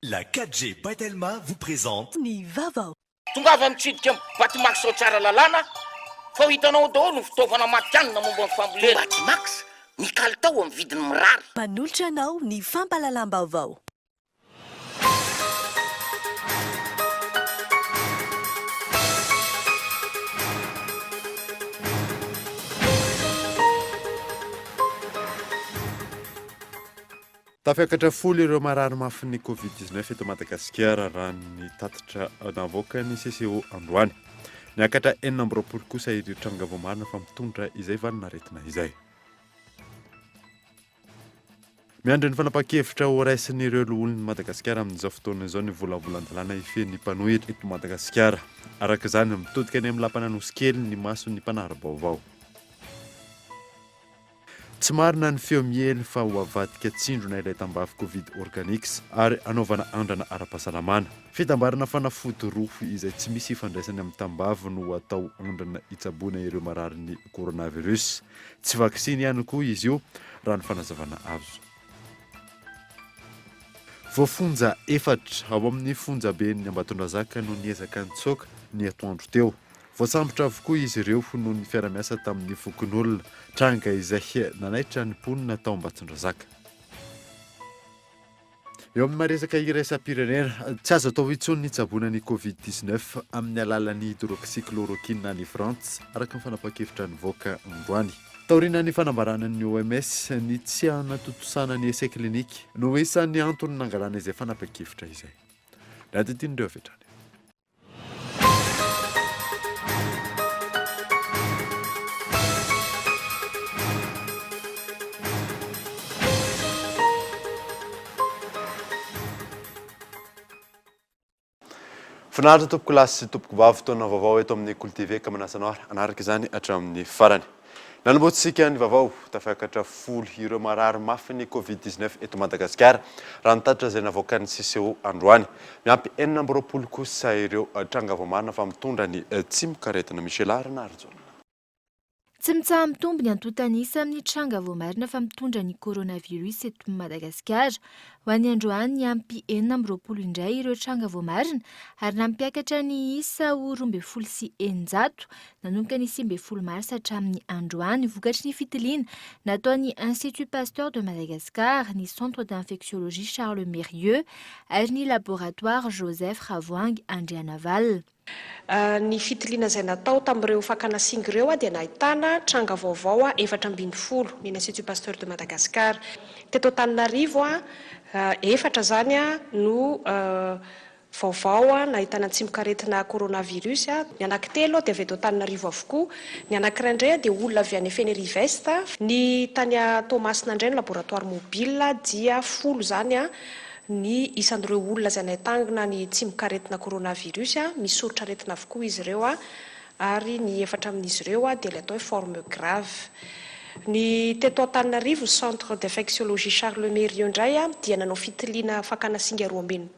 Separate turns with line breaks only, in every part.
La 4G Batelma vous présente
Ny Vavao.
Tongava mitsidika Batimax ao tsara lalàna fa ho hitanao daholo ny fitaovana matianina momba ny fambolena. Batimax ny kalitao amin'ny vidiny mirary.
Manolotra anao ny fampahalalam-baovao.
Tafiakatra folo ireo marary mafy ny Covid-19 eto Madagasikara raha ny tatitra navoaka ny CCO androany. Niakatra 4 kosa ireo tranga vao marina fa mitondra izay valinaretina izay. Miandry ny fanapahan-kevitra ho raisin'ireo olona Madagasikara amin'izao fotoana izao ny volavolan-dalàna ifehy ny mpanohitra eto Madagasikara. Araka izany mitodika any amin'ny lampana nosy kely ny mason'ny mpanara-baovao. Tsy marina ny feo miely fa ho avadika tsindrona ilay tambavy Covid Organics ary anaovana andrana ara-pahasalamana. Fitambarana fanafody roa izay tsy misy ifandraisany amin'ny tambavy no atao andrana hitsaboana ireo marary ny coronavirus. Tsy vaksiny ihany koa izy io raha ny fanazavana azo. Voafonja 4 ao amin'ny fonjabe ny Ambatondrazaka no niezaka nitsoaka ny atoandro teo. Voasambotra avokoa izy ireo noho ny fiara-miasa tamin'ny fokon'olona tranga izay nanaitra ny mponina tao Ambatondrazaka. Eo amin'ny maresaka iraisam-pirenena tsy azo atao intsony ny tsaboana ny Covid-19 amin'ny alalan'ny hydroxychloroquine any Frantsa araka ny fanapahan-kevitra nivoaka androany. Taoriana ny fanambarana ny OMS ny tsy hanatotosana ny essai clinique no isan'ny antony nangalana izay fanapahan-kevitra izay. Raditindreo vetrany. Finaritra tompoko lasy sy tompoko vavy fotoana vaovao eto amin'ny École TV ka manasanao anaraka izany hatramin'ny farany. Nanomboantsika ny vaovao tafiakatra folo ireo marary mafy ny Covid-19 eto Madagasikara raha nitatitra izay navoaka ny CCO androany. Miampy 4 kosa ireo tranga vao marina fa mitondra ny tsimikaretina Michel Renardzon.
Tsy mitsaha mitombo ny antotanisa amin'ny tranga vao marina fa mitondra ny coronavirus eto Madagasikara. Ho an'ny androany niampy 4 indray ireo tranga vao marina ary nampiakatra ny isa ho 29 nanomboka ny 30 mars hatramin'ny androany vokatry ny fitiliana nataon'ny Institut Pasteur de Madagascar, ny Centre d'infectiologie Charles Mérieux ary ny laboratoire Joseph Ravoahangy Andrianaval.
Ny fitiliana izay natao tamin'ireo fakana singa ireo dia nahitana tranga vaovao 410 ny Institut Pasteur de Madagascar. Teto Antananarivo 4 zany no vaovao nahitana tsimikaretina coronavirus. Ny anankitelo dia avy eto Antananarivo avokoa. Ny anankiray indray dia olona avy any Fenerive-Est. Ny tany Tomasina indray ny laboratoire mobile dia 10 zany ny isan'ireo olona izay nahitana ny tsimikaretina coronavirus. Misy soritra aretina avokoa izy ireo ary ny 4 amin'izy ireo dia ilay atao hoe forme grave. Ny teto Antananarivo Centre d'infectiologie Charles Mérieux indray dia nanao fitiliana fakana singa 12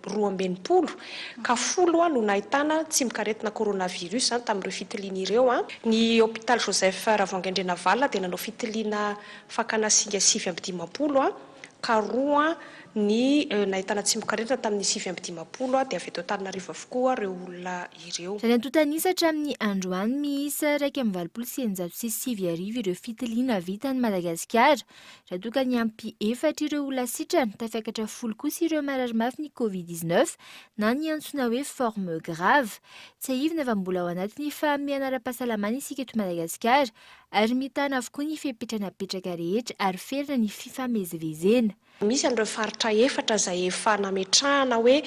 ka 10 no nahitana tsimikaretina coronavirus tamin'ireo fitiliana ireo. Ny hôpital Joseph Ravoahangy Andrianaval dia nanao fitiliana fakana singa 750 ka 2 ny nahitana tsimikaretina tamin'ny 750 dia avy eto Antananarivo avokoa ireo olona ireo.
Raha ny antotanisa hatramin'ny androany miisa 1,907 ireo fitiliana vita ny Madagasikara. Raha toka ny ampy 4 ireo olona sitrana tafiakatra 10 kosa ireo marary mafy ny Covid-19 na ny antsoina hoe forme grave. Tsy ahivina fa mbola ao anatiny fahamiana ara-pahasalamana isika eto Madagasikara ary mitana avokoa ny fipetranapetraka rehetra ary ferina ny fifamezivezena.
Misy an'ireo faritra 4 izay efa nametrahana hoe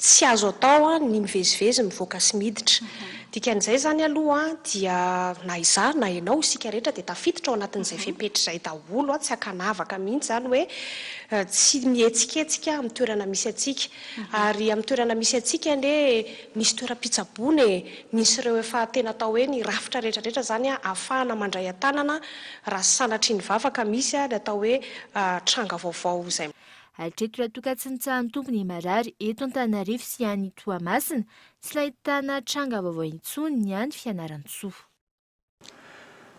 tsy azo atao ny miveziveze mivoaka sy miditra. Dikan'izay zany aloha dia na izaho na ianao isika rehetra dia tafiditra ao anatin'izay fepetra izay daholo tsy hakanavaka mihitsy zany hoe tsy mihetsiketsika amin'ny toerana misy atsika. Ary amin'ny toerana misy atsika ande misy toeram-pitsaboana, misy ireo efa tena atao hoe ny rafitra rehetrarehetra zany ahafahana mandray an-tanana raha sanatry ny vavaka misy atao hoe tranga vaovao izay.
Hatreto raha toka tsy nitsaha mitombo ny marary eto Antananarivo sy any Toamasina tsy nahitana tranga vaovao intsony ny any Fianarantsoa.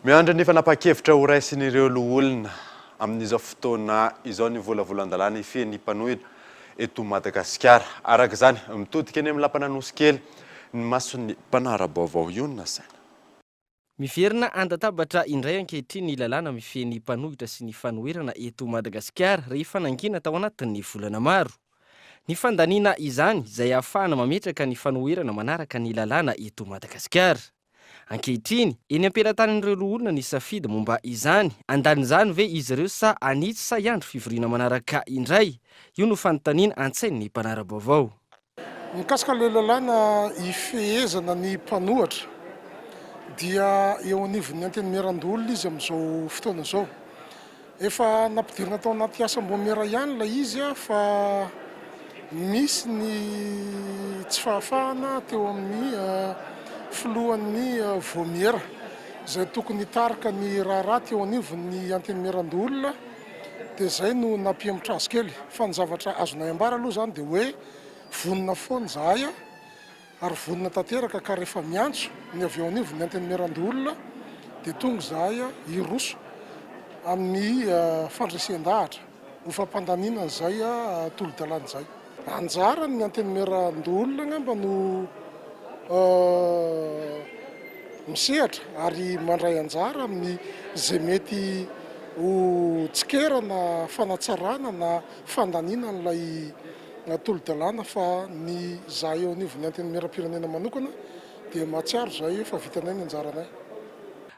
Miandry ny fanapahan-kevitra ho raisin'ireo olona amin'izao fotoana izao ny volavolan-dalàna ifehy ny mpanohitra eto Madagasikara. Araka izany mitodika eny amin'ny lampana nosy kely ny mason'ny mpanara-baovao io no nasaina.
Miverina andatabatra indray ankehitriny ny lalàna mifehy ny mpanohitra sy ny fanoherana eto Madagasikara rehefa nangina tao anatin'ny volana maro. Ny fandaniana izany izay ahafahana mametraka ny fanoherana manaraka ny lalàna eto Madagasikara. Ankehitriny, eny ampelantanan'ireo loholona ny safidy momba izany. Andanin'izany ve izy ireo sa anitsy sa iandro fivoriana manaraka indray? Io no fanontaniana an-tsain'ny mpanara-baovao.
Mikasika ilay lalàna ifehezana ny mpanohatra dia eo anivon'ny antenimieran-dolona izy amin'izao fotoana izao. Efa nampidirina tao anaty asam-boamera ihany ilay izy fa misy ny tsy fahafahana teo amin'ny filohan'ny voamera izay tokony hitarika ny raharaha eo anivon'ny antenimieran-dolona dia izay no nampihemotra azy kely. Fa ny zavatra azonay ambara aloha izany dia hoe vonona foana zahay ary vonona tanteraka ka rehefa miantso ny avy eo anivon'ny antenimieran-dolona dia tonga zahay hiroso amin'ny fandresen-dahatra ho fampandaniana izay tolo-dalàna izay. Anjara ny antenimieran-dolona ngamba no misehatra ary mandray anjara amin'ny izay mety ho tsikerana fanatsarana na fandaniana n'ilay tolo-dalàna fa ny zahay eo anivon'ny antenimieram-pirenena manokana dia mahatsiaro zay fa vitanay ny anjaranay.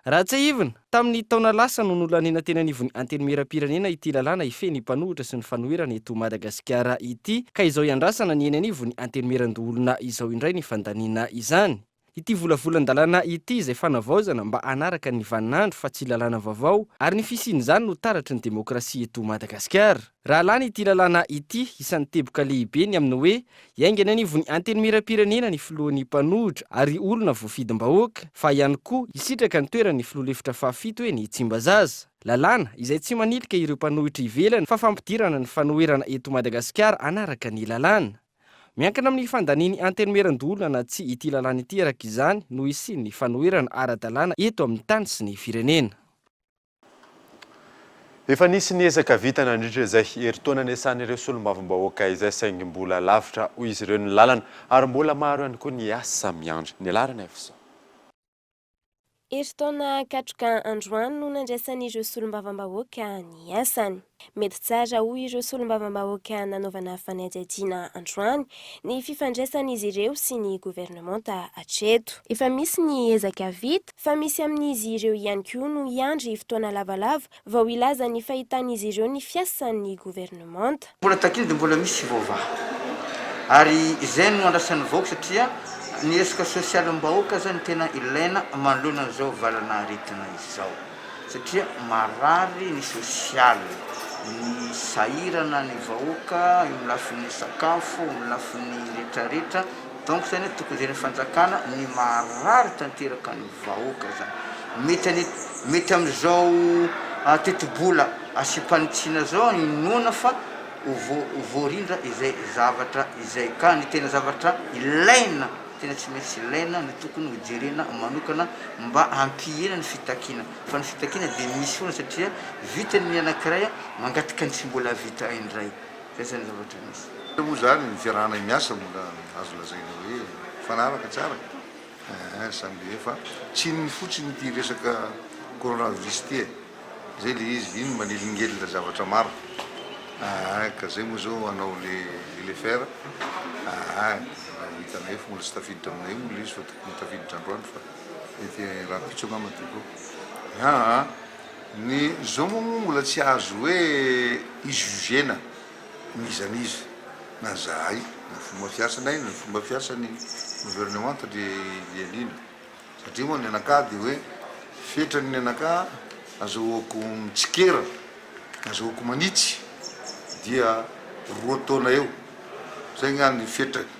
Raha tsy ahivina, tamin'ny taona lasa no nolanina teny anivon'ny antenimieram-pirenena ity lalàna ifehy ny mpanohitra sy ny fanoherana eto Madagasikara ity, ka izao iandrasana ny eny anivon'ny antenimieran-dolona izao indray ny fandaniana izany. Ity volavolan-dalàna ity izay fanavaozana mba anaraka ny vaninandro fa tsy lalàna vaovao ary ny fisian'izany no taratry ny demokrasia eto Madagasikara. Raha lany ity lalàna ity isan'ny teboka lehibe ny amin'ny hoe iaingana anivon'ny antenimieram-pirenena ny filohan'ny mpanohitra ary olona voafidim-bahoaka fa ihany koa isitraka ny toeran'ny filoha-lefitra fahafito hoe ny Tsimbazaza. Lalàna izay tsy manilika ireo mpanohitra ivelany fa fampidirana ny fanoherana eto Madagasikara anaraka ny lalàna. Miankina amin'ny fandaniany antenimieran-dolona na tsy ity lalàna ity araka izany no isian'ny fanoherana ara-dalàna eto amin'ny tany sy ny firenena.
Efa nisy ny ezaka vita nandritra izay herintaona niasan'ireo solombavambahoaka izay saingy mbola lavitra hoy izy ireo ny lalana ary mbola maro ihany koa ny asa miandry. Ny alarana efa
Herintaona katroka androany no nandraisan'ireo solombavambahoaka ny asany. Mety tsara hoy ireo solombavambahoaka nanaovana fanadihadiana androany ny fifandraisan'izy ireo sy ny governemanta hatreto. Efa misy ny ezaka vita fa misy amin'izy ireo ihany koa no hiandry fotoana lavalava vao ilaza ny fahitan'izy ireo ny fiasan'ny governemanta.
Mbola takiny dia mbola misy vaovao ary izay no andrasan'ny vahoaka satria ny resaka sosialim-bahoaka zany tena ilaina manoloana izao valana aretina izao satria marary ny sosialy, ny sahirana ny vahoaka eo amin'ny lafin'ny sakafo, amin'ny lafin'ny rehetrarehetra. Donc zany tokony zay ny fanjakana ny marary tanteraka ny vahoaka zany. Mety amin'izao teti-bola asipanitsiana zao inoana fa voarindra izay zavatra izay ka ny tena zavatra ilaina tena tsy maintsy ilaina ny tokony hojerena manokana mba hampihena ny fitakiana. Fa ny fitakiana dia misy foana satria vita ny anankiray mangatika ny tsy mbola vita indray. Zay zany zavatra misy.
Moa zany ny fiarahana miasa mbola azo lazaina hoe fanaraka tsara. Samby fa tsy ny fotsiny ity resaka coronavirus ity. Zay le izy iny manelingelina zavatra maro. Ka zay moa zao anao le fer. Hitanay fa mbola tsy tafiditra aminay moa izy fa tokony tafiditra androany fa mety raha pitso angamba toko. Ny zao moa mbola tsy azo hoe izugena mizanizy na zahay na fomba fiasanay na fomba fiasan'ny gouvernement lialina satria moa ny anakah dia hoe fetrany ny anakah azahoako mitsikera azahoako manitsy dia 2 taona eo zay ngany ny fetrany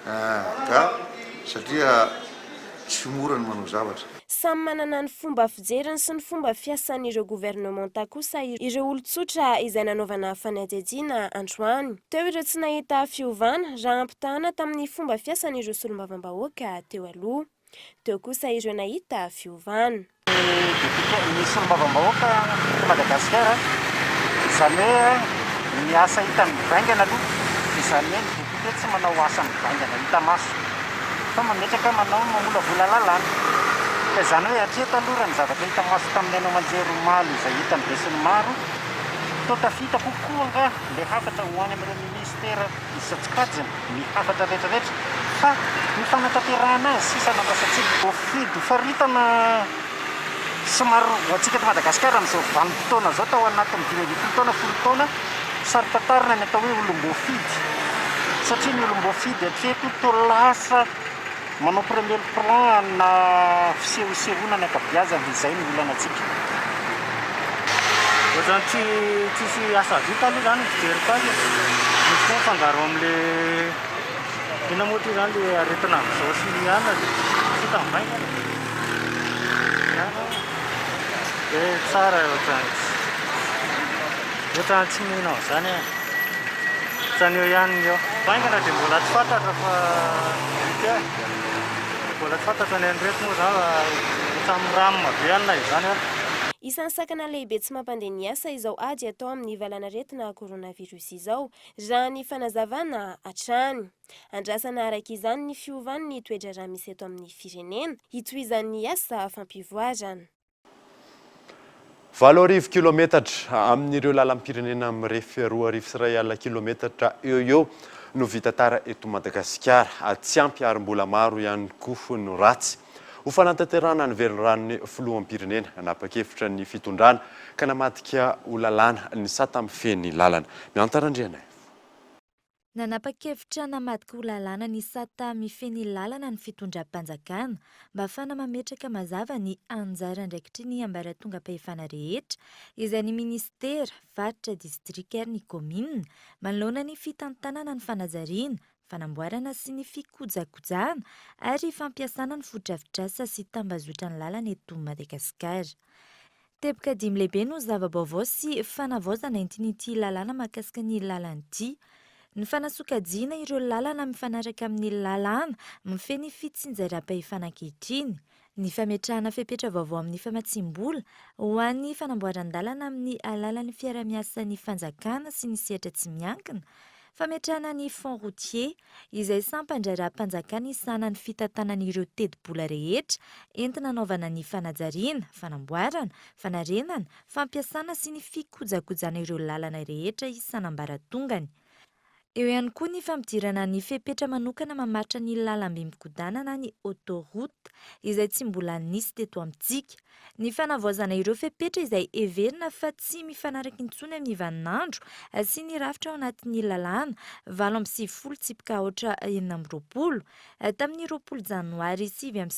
ka satria tsy mora ny manao zavatra.
Samy manana ny fomba fijeriny sy ny fomba fiasan'ireo governemanta kosa ireo olon-tsotra izay nanaovana fanadihadiana androany. Teo ireo tsy nahita fiovana raha ampitahana tamin'ny fomba fiasan'ireo solombavambahoaka teo aloha. Teo kosa ireo nahita fiovana.
Ny solombavambahoaka Madagasikara izany hoe ny asa hitany mivaingana aloha izany eny depute tsy manao asa mivaingana hita maso fa mametraka manao mamola vola lalàna ka izany hoe hatreto aloha ny zavatra hita maso tamin'ny anao manjery maly izay hita ny besiny maro to tafita kokoa nga le hafatra hoany amin'ireo ministera isatsikajiny ny hafatra rehetrarehetra fa ny fanatanterahana azy sisa nambasatsika voafidy faritana somary hoantsika eto Madagasikara amin'izao vanim-potoana zao tao anatin'ny 20 taona 10 taona sary-tantarina ny atao hoe olom-boafidy satria ny olom-boafidy hatreto to lasa manao premier plan na fisehosehoana ny ankabeazany izay ny olanatsika
zany tsisy asa vita aloha zany fijeriko azy misy koa fangaro amin'le tena moa ty zany le aretina amin'izao sy ana fita mivaingana tsara ohatrany tsy mihinao zany e zany eo ihany eo vaingana dia mbola tsy fantatra fa ita mbola tsy fantatra ny andreto moa za ohatrany miranoma be anina izany a
isan'ny sakana lehibe tsy mampandeha ny asa izao ady atao amin'ny valana aretina coronavirus izao raha ny fanazavana hatrany andrasana araka izany ny fiovany ny toetra raha misy eto amin'ny firenena hitohizan'ny asa fampivoarana
7 kilometatra amin'ireo lalam-pirenena mirefy 2,2 kilometatra eo no vita tara eto Madagasikara tsy ampy ary mbola maro ihany koa no ratsy ho fanatanterahana ny velonranony filoham-pirenena nanapa-kevitra ny fitondrana ka namadika ho lalàna ny sata amin'ny feny lalana miantarandriana
nanapa-kevitra namadika ho lalàna ny sata mifeny lalana ny fitondram-panjakana mba ahafahana mametraka mazava ny anjara andraikitry ny ambaratonga-pahefana rehetra izay ny ministera faritra distrika ary ny komina manoloana ny fitantanana ny fanajariana fanamboarana sy ny fikojakojana ary fampiasana ny fodrafitrasa sy tambazotra ny lalana eto Madagasikara. Teboka dimy lehibe no zava-baovao sy fanavaozana intin'ity lalàna mahakasika ny lalana-ty. Ny fanasokajiana ireo lalana mifanaraka amin'ny lalàna mifeny fitsinjaram-pahefana ankehitriny. Ny fametrahana fepetra vaovao amin'ny famatsim-bola ho an'ny fanamboaran-dalana amin'ny alalan'ny fiara-miasan'ny fanjakana sy ny sehatra tsy miankina. Fametrahana ny fond routier izay sampan-draram-panjakana isana ny fitantanan'ireo teti-bola rehetra entina anaovana ny fanajariana, fanamboarana, fanarenana, fampiasana sy ny fikojakojana ireo lalana rehetra isan'ambaratongany. Eo ihany koa ny fampidirana ny fepetra manokana mamaritra ny lalam-be mikodana na ny autoroute izay tsy mbola nisy teto amintsika. Ny fanavaozana ireo fepetra izay heverina fa tsy mifanaraka intsony amin'ny vaninandro sy ny rafitra ao anatin'ny lalàna 7 tsipika aotra 20 tamin'ny 20 janoary 7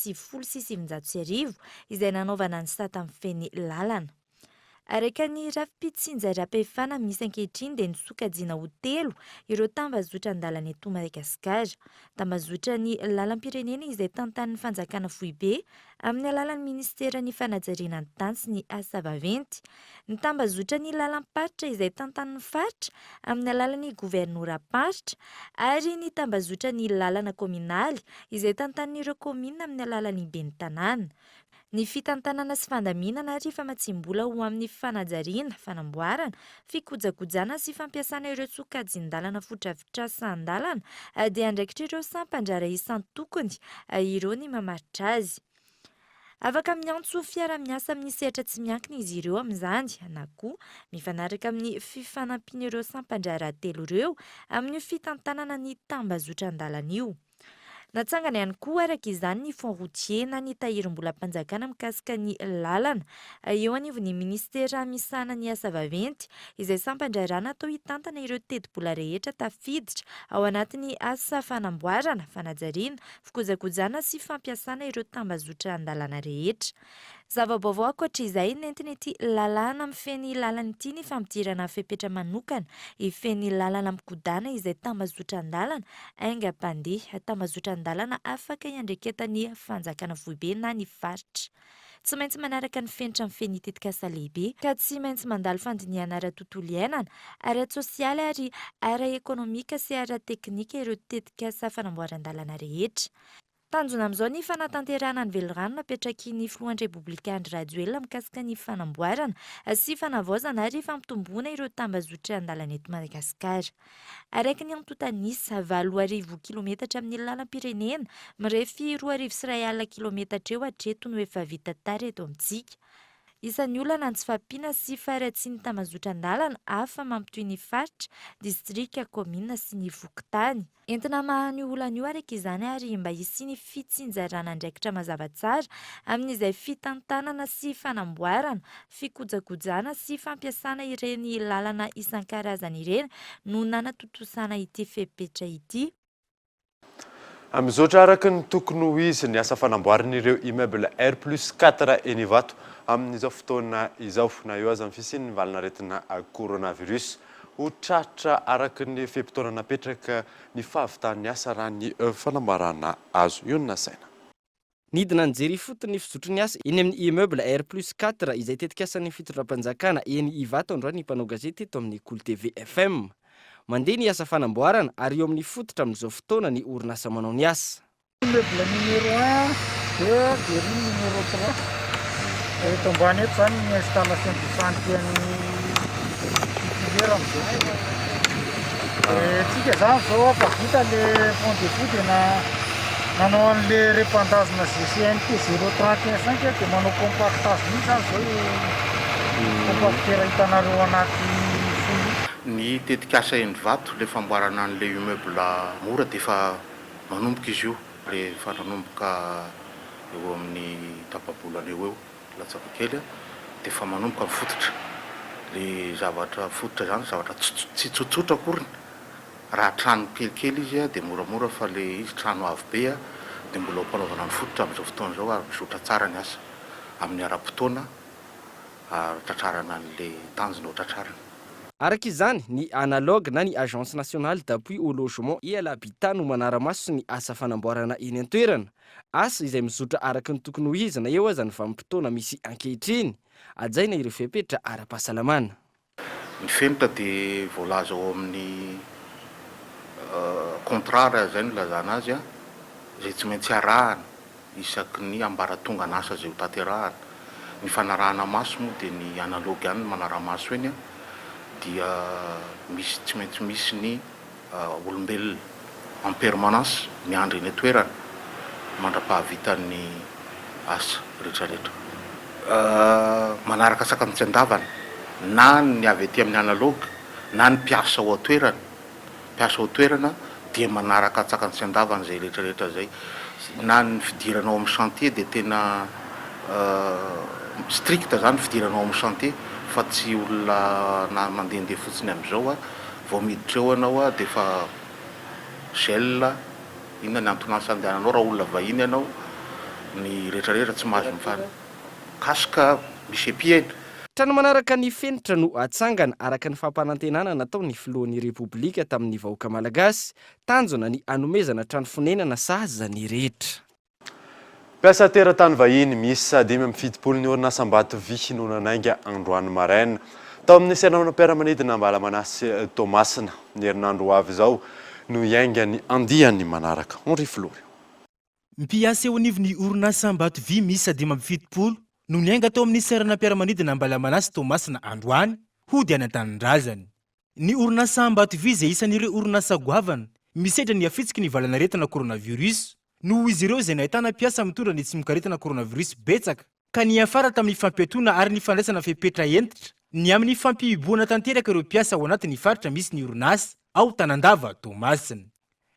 izay nanaovana ny sata amin'ny feny lalana. Araka ny rafi-pitsinjaram-pahefana misy ankehitriny dia nisokajiana ho 3 ireo tambazotra an-dalana eto Madagasikara. Tambazotra ny lalam-pirenena izay tantanin'ny fanjakana foibe amin'ny alalan'ny ministera ny fanajariana ny tany sy ny asa vaventy. Ny tambazotra ny lalam-paritra izay tantanin'ny faritra amin'ny alalan'ny governoram-paritra ary ny tambazotra ny lalana kominaly izay tantanin'ireo komina amin'ny alalan'ny ben'ny tanàna. Ny fitantanana sy fandaminana ary famatsim-bola ho amin'ny fanajariana, fanamboarana, fikojakojana sy fampiasana ireo sokajin-dalana fodrafitrasa an-dalana dia andraikitra ireo sampan-drara isan-tokony ireo ny mamaritra azy. Afaka miantso fiara-miasa amin'ny sehatra tsy miankina izy ireo amin'izany na koa mifanaraka amin'ny fifanampiana ireo sampan-drara 3 ireo amin'ny fitantanana ny tambazotra an-dalana io. Natsangana ihany koa araka izany ny fond routier na ny tahirim-bola-panjakana mikasika ny lalana eo anivon'ny ministera misana ny asa vaventy izay sampan-drarana atao hitantana ireo teti-bola rehetra tafiditra ao anatin'ny asa fanamboarana, fanajariana, fikojakojana sy fampiasana ireo tambazotra an-dalana rehetra. Zava-baovao ankoatr'izay nentina ity lalàna mifeny lalana ity ny fampidirana fepetra manokana ifeny lalana mikodana izay tambazotra an-dalana aingam-pandeha tambazotra an-dalana afaka iandreketan'ny fanjakana foibe na ny faritra. Tsy maintsy manaraka ny fenitra mifeny tetikasa lehibe ka tsy maintsy mandalo fandiniana ara-tontolo iainana, ara-tsosialy ary ara-ekonomika sy ara-teknika ireo tetikasa fanamboaran-dalana rehetra. Tanjona amin'izao ny fanatanterahana ny velorano napetraky ny filohan'ny Repoblika Andry Rajoelina mikasika ny fanamboarana sy fanavaozana ary fampitomboana ireo tambazotra an-dalana eto Madagasikara. Araiky ny Antotanisa 8,000 kilometatra amin'ny lalam-pirenena mirefy 2,1 kilometatra eo hatreto no efa vita tara eto amintsika. Isan'ny olana ny tsy fampiana sy faratsiany tambazotra an-dalana hafa mampitoy ny faritra, distrika, komina sy ny vokotany. Entina mahan'io olana io araiky izany ary mba hisy ny fitsinjarana andraikitra mazava tsara amin'izay fitantanana sy fanamboarana, fikojakojana sy fampiasana ireny lalana isan-karazany ireny no nanatotosana ity fepetra ity.
Amin'izao araka ny tokony ho izy ny asa fanamboarana ireo immeuble R+4 eny Ivato amin'izao fotoana izao na eo aza ny fisian'ny valanaretina coronavirus ho tratra araka ny fepetoana napetraka ny fahavitan'ny asa raha ny fanamboarana azo. Io ny nasaina.
Nidina nijery fotony fizotry ny asa eny amin'ny immeuble R+4 izay tetika asan'ny fitondram-panjakana eny Ivato androany mpanao gazety eto amin'ny Cool TV FM. Mandeha ny asa fanamboarana ary eo amin'ny fototra amin'izao fotoana ny orinasa manao ny asa.
Immeuble numéro 1 de Guéry numéro 3. Eto ambany eto zany ny installation du chantier ny filière amin'izao. Tsika zany zao afa vita le pont de foot nanao an'le répandazina CNT 031 dia manao compactage mihitsy zany zao compacteur hitanareo anaty
ny tetikasa eny Vato le famboarana an'le immeuble mora dia efa manomboka izy io rehefa nanomboka eo amin'ny tapabolana eo latsaka kely dia efa manomboka mifototra le zavatra fototra zany zavatra tsy tsotsotra akoriny raha trano kelikely izy dia moramora fa le izy trano avo be dia mbola ampanaovana ny fototra amin'izao fotoana zao ary mizotra tsara ny asa amin'ny ara-potoana tratrarana an'le tanjona ho tratrarana.
Araka izany ny analogue na ny agence nationale d'appui au logement et à l'habitat no manara-maso ny asa fanamboarana eny an-toerana. Asa izay mizotra araka ny tokony ho izy na eo aza ny vanim-potoana misy ankehitriny ajaina ireo fepetra ara-pahasalamana.
Ny fenitra dia voalaza ao amin'ny contrat zay no lazana azy izay tsy maintsy arahana isaky ny ambaratonga an'asa zay ho tanterahana. Ny fanarahana maso moa dia ny analogue ihany no manara-maso eny dia misy tsy maintsy misy ny olombelona en permanence miandry eny toerana mandra-pahavitan'ny asa rehetrarehetra. Manaraka sakany tsy andavana na ny avy aty amin'ny analogue na ny mpiasa ao toerana dia manaraka sakany tsy andavana zay rehetrarehetra zay na ny fidiranao amin'ny chantier dia tena stricte zany fidiranao amin'ny chantier fa tsy olona na mandehandeha fotsiny amin'izao vao miditra eo anao dia fa gel inona ny antonasa andehananao raha olona vahiny ianao ny rehetrarehetra tsy mahazo mifana kasika misy epiena.
Trano manaraka ny fenitra no atsangana araka ny fampanantenana natao ny filohan'ny Repoblika tamin'ny vahoaka malagasy tanjona ny anomezana trano fonenana sahaza ny rehetra.
Mpiasa teratany vahiny misy 570 ny orinasam-bato vy no nanainga androany maraina tao amin'ny seranam-piaramanidina Ambalamanasy Tomasina. Ny herinandro avy izao no iainga ny andiany manaraka. Henri Flory.
Mpiasa eo anivon'ny orinasam-bato vy misy 570 no niainga tao amin'ny seranam-piaramanidina Ambalamanasy Tomasina androany hody any an-tanindrazany. Ny orinasam-bato vy izay isan'ireo orinasa goavana misedra ny afitsiky ny valanaretina coronavirus no izy ireo izay nahitana mpiasa mitondra ny tsy mikaretina coronavirus betsaka ka ny afara tamin'ny fampetona ary ny fandraisana fepetra entitra ny amin'ny fampiboana tanteraka ireo mpiasa ao anatin'ny faritra misy ny orinasa ao Tanandava Tomasina.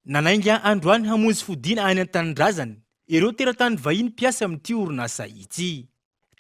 Nanainga androany hamonjy fodiana any an-tanindrazana ireo teratany vahiny mpiasa amin'ity orinasa ity.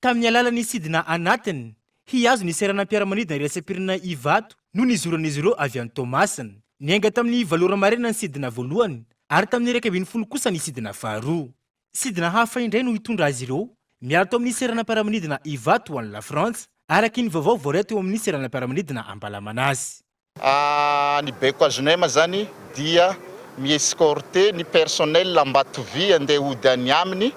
Tamin'ny alalan'ny sidina anatiny hiazo ny seranam-piaramanidina iraisam-pirenena Ivato no nizoran'izy ireo avy any Tomasina. Niainga tamin'ny valora marina ny sidina voalohany ary tamin'ny 120 kosa ny sidina faharoa. Sidina hafa indray no hitondra azy ireo miaraka amin'ny seranam-piaramanidina Ivato ho an'i La France araka ny vaovao voareto eo amin'ny seranam-piaramanidina Ambalamanasy.
Ny beko azonema zany dia miescorte ny personnel Ambatovy andeha hody any aminy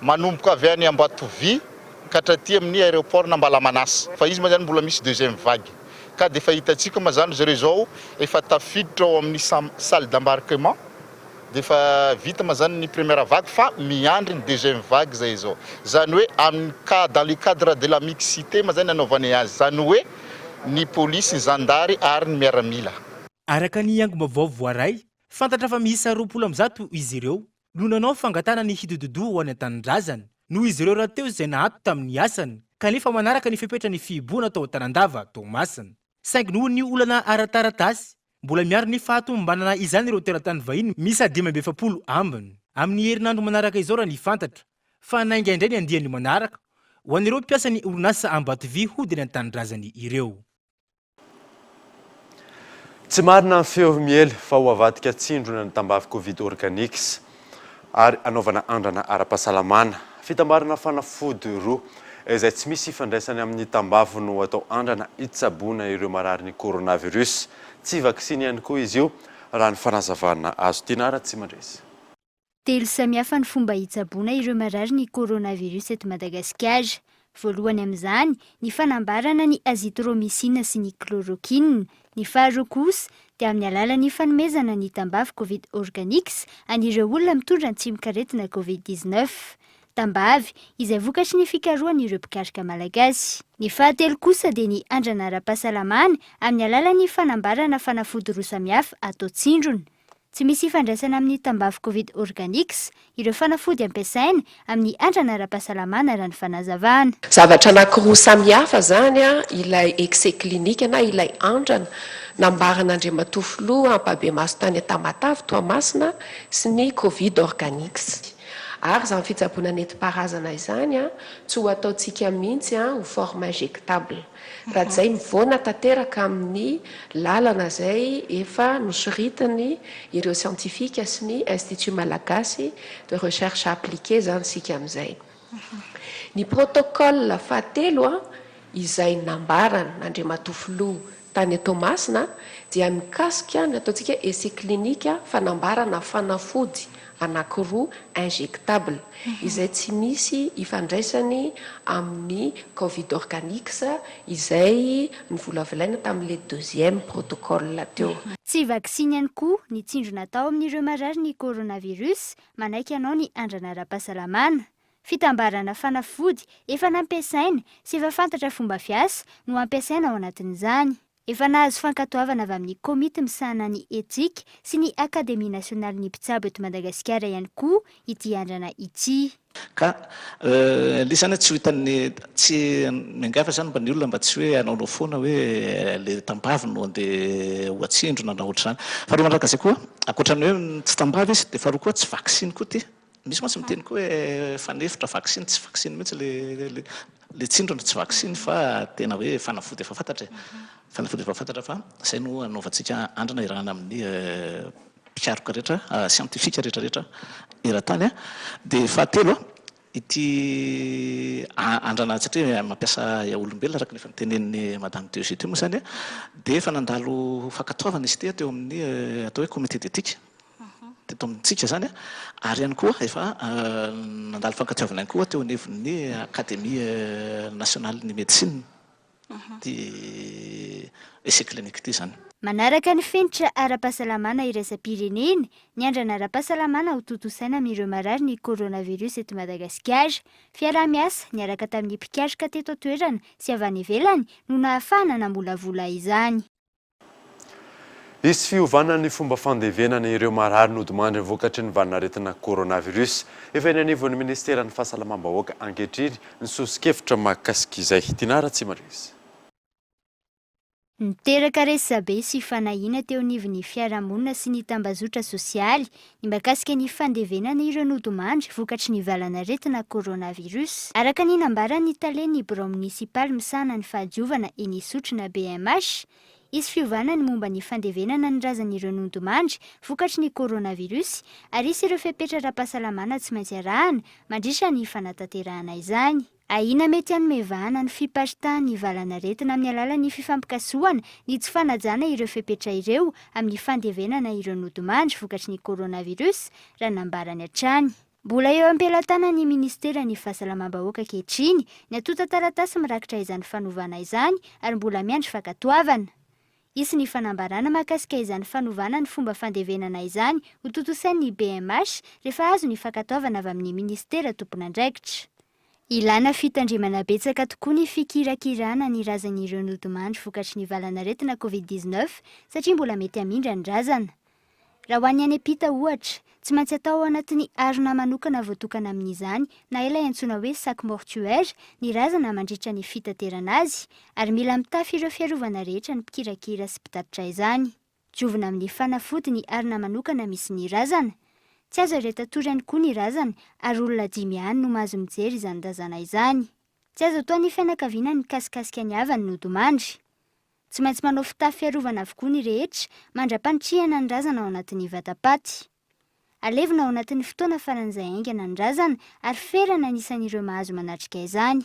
manomboka avy any Ambatovy katraty amin'ny aéroport n'Ambalamanasy. Fa izy ma zany mbola misy deuxième vague. Ka dia fa hitantsika ma zany zareo zao efa tafiditra ao amin'ny salle d'embarquement dia efa vita ma zany ny première vague fa miandry ny deuxième vague zay zao. Zany hoe amin'ny dans le cadre de la mixité ma zany anaovany azy. Zany hoe ny polisy, ny zandary ary ny miaramila.
Araka ny angom-baovao voaray, fantatra fa miisa 20 izy ireo no nanao fangatana ny hidododo ho any an-tanindrazana noho izy ireo raha teo izay nahato tamin'ny asany kanefa manaraka ny fipetra ny fiboana tao Tanandava Tomasina. Saingy noho ny olana ara-taratasy mbola miaro ny fahatombanana izany ireo teratany vahiny misa 570 ambiny. Amin'ny herinandro manaraka izao raha ny fantatra fa nainga indray ny andiany manaraka ho an'ireo mpiasa ny orinasa Ambatovy hody ny an-tanindrazany ireo.
Tsy marina feo miely fa ho avadika tsindrona ny tambavy Covid organics ary anaovana andrana ara-pahasalamana. Fitambarana fanafody roa izay tsy misy ifandraisany amin'ny tambavy no atao andrana hitsaboana ireo marary ny coronavirus. Tsy vaksiny ihany koa izy io raha ny fanazavana azo Tinara tsy mandresy.
Telo samihafa ny fomba hitsaboana ireo marary ny coronavirus eto Madagasikara. Voalohany amin'izany ny fanambarana ny azithromycine sy ny chloroquine. Ny faharoa kosa dia amin'ny alalan'ny fanomezana ny tambavy Covid organics an'ireo olona mitondra ny tsimikaretina Covid-19. Tambavy izay vokatry ny fikarohan'ireo mpikaroka malagasy. Ny fahatelo kosa dia ny andrana ara-pahasalamana amin'ny alalan'ny fanambarana fanafody roa samihafa atao tsindrona. Tsy misy ifandraisana amin'ny tambavy Covid organics ireo fanafody ampiasaina amin'ny andrana ara-pahasalamana raha ny fanazavana.
Zavatra anankiroa samihafa zany ilay excès clinique na ilay andrana nambaran'Andriamatofiloha Ampabemaso-tany Tamatavy Toamasina sy ny Covid organics. Ary zany fitsaboana nentim-paharazana izany tsy ho ataontsika mihitsy ho forme injectable. Raha zay mivoana tanteraka amin'ny lalana zay efa nosoritany ireo scientifique sy ny Institut Malagasy de recherche appliquée zany sika amin'izay. Ny protocole fahatelo izay nambarana n'Andriamatofiloha tany Toamasina dia mikasika ny ataontsika essai clinique fanambarana fanafody anankiroa injectable izay tsy misy ifandraisany amin'ny Covid organics izay nivolavolaina tamin'ilay deuxième protocole teo.
Tsy vaksiny ihany koa ny tsindrona atao amin'ireo marary ny coronavirus manaiky ianao ny andrana ara-pahasalamana. Fitambarana fanafody efa nampiasaina sy efa fantatra fomba fiasa no ampiasaina ao anatin'izany. Efa nahazo fankatoavana avy amin'ny komity misahana ny etika sy ny Akademia Nasionaly ny Mpitsabo eto Madagasikara ihany koa ity andrana ity.
Ka lisana tsy ho hitan'ny tsy miangafa zany mba ny olona mba tsy hoe anaonao foana hoe le tambavy no andeha ho atsindrona na ohatr'izany. Faharoa manaraka izay koa ankoatran'ny hoe tsy tambavy izy dia faharoa koa tsy vaksiny koa ty. Misy masy miteny koa hoe fanefitra vaksiny tsy vaksiny mihitsy le tsindrona tsy vaksiny fa tena hoe fanafody efa fantatra. Fanafody efa fantatra fa izay no anaovantsika andrana irahana amin'ny mpikaroka rehetra scientifique rehetrarehetra eran-tany dia fahatelo ity andrana satria mampiasa olombelona araka ny efa nitenen'ny madame Teozé teo moa zany dia efa nandalo fankatoavana izy teo amin'ny atao hoe comité d'éthique teto amintsika zany ary ihany koa efa nandalo fankatoavana ihany koa teo anivon'ny Akademia Nasionaly ny Médecine ty essai clinique ty zany.
Manaraka ny fenitra ara-pahasalamana iraisam-pirenena, ny andrana ara-pahasalamana ho tontosaina amin'ireo marary ny coronavirus eto Madagasikara. Fiaraha-miasa niaraka tamin'ny mpikaroka teto an-toerana sy avy any ivelany no nahafahana namolavola izany.
Isy fiovana ny fomba fandevenana ireo marary nodimandry vokatry ny valin'aretina coronavirus. Efa eny anivon'ny Ministeran'ny Fahasalamam-bahoaka ankehitriny ny sosokevitra mahakasika izay. Tinara tsy mandresy.
Niteraka resabe sy fanahina teo anivon'ny fiarahamonina sy ny tambazotra sosialy ny mahakasika ny fandevenana ireo nodimandry vokatry ny valan'aretina coronavirus. Araka ny nambaran'ny talen'ny birao munisipaly misahana ny fahadiovana eny Isotrona BMH, izy fiovana ny momba ny fandevenana ny razan'ireo nodimandry vokatry ny coronavirus ary isy ireo fepetra ara-pahasalamana tsy maintsy arahana mandritra ny fanatanterahana izany. Ahina mety hanomevahana ny fiparitahana ny valan'aretina amin'ny alalan'ny fifampikasoana ny tsy fanajana ireo fepetra ireo amin'ny fandevenana ireo nodimandry vokatry ny coronavirus raha nambarany hatrany. Mbola eo ampelatana ny Ministeran'ny Fahasalamam-bahoaka ankehitriny ny atonta taratasy mirakitra izany fanovana izany ary mbola miandry fankatoavana. isy ny fanambarana mahakasika izany fanovana ny fomba fandevenana izany ho totosain'ny BMH rehefa azo ny fankataovana avy amin'ny ministera tompon'andraikitra. Ilana fitandremana betsaka tokoa ny fikirakirana ny razan'ireo nodimandry vokatry ny valanaretina COVID-19 satria mbola mety hamindra ny razana. Raha ho any epita ohatra, tsy maintsy atao ao anatin'ny arona manokana voatokana amin'izany na ilay antsoina hoe sac mortuaire ny razana mandritra ny fitaterana azy ary mila mitafy ireo fiarovana rehetra ny mpikirakira sy mpitatitra izany. Diovina amin'ny fanafody ny arona manokana misy ny razana. Tsy azo iretatoro ihany koa ny razana ary olona 5 ihany no mahazo mijery izany razana izany. Tsy azo atao ny fianakaviana ny kasikasika ny avany nodimandry. Tsy maintsy manao fitafy fiarovana avokoa ny rehetra mandra-panitrihana ny razana ao anatin'ny vatapaty. Alevina ao anatin'ny fotoana faran'izay aingana ny razana ary ferana anisan'ireo mahazo manatrika izany.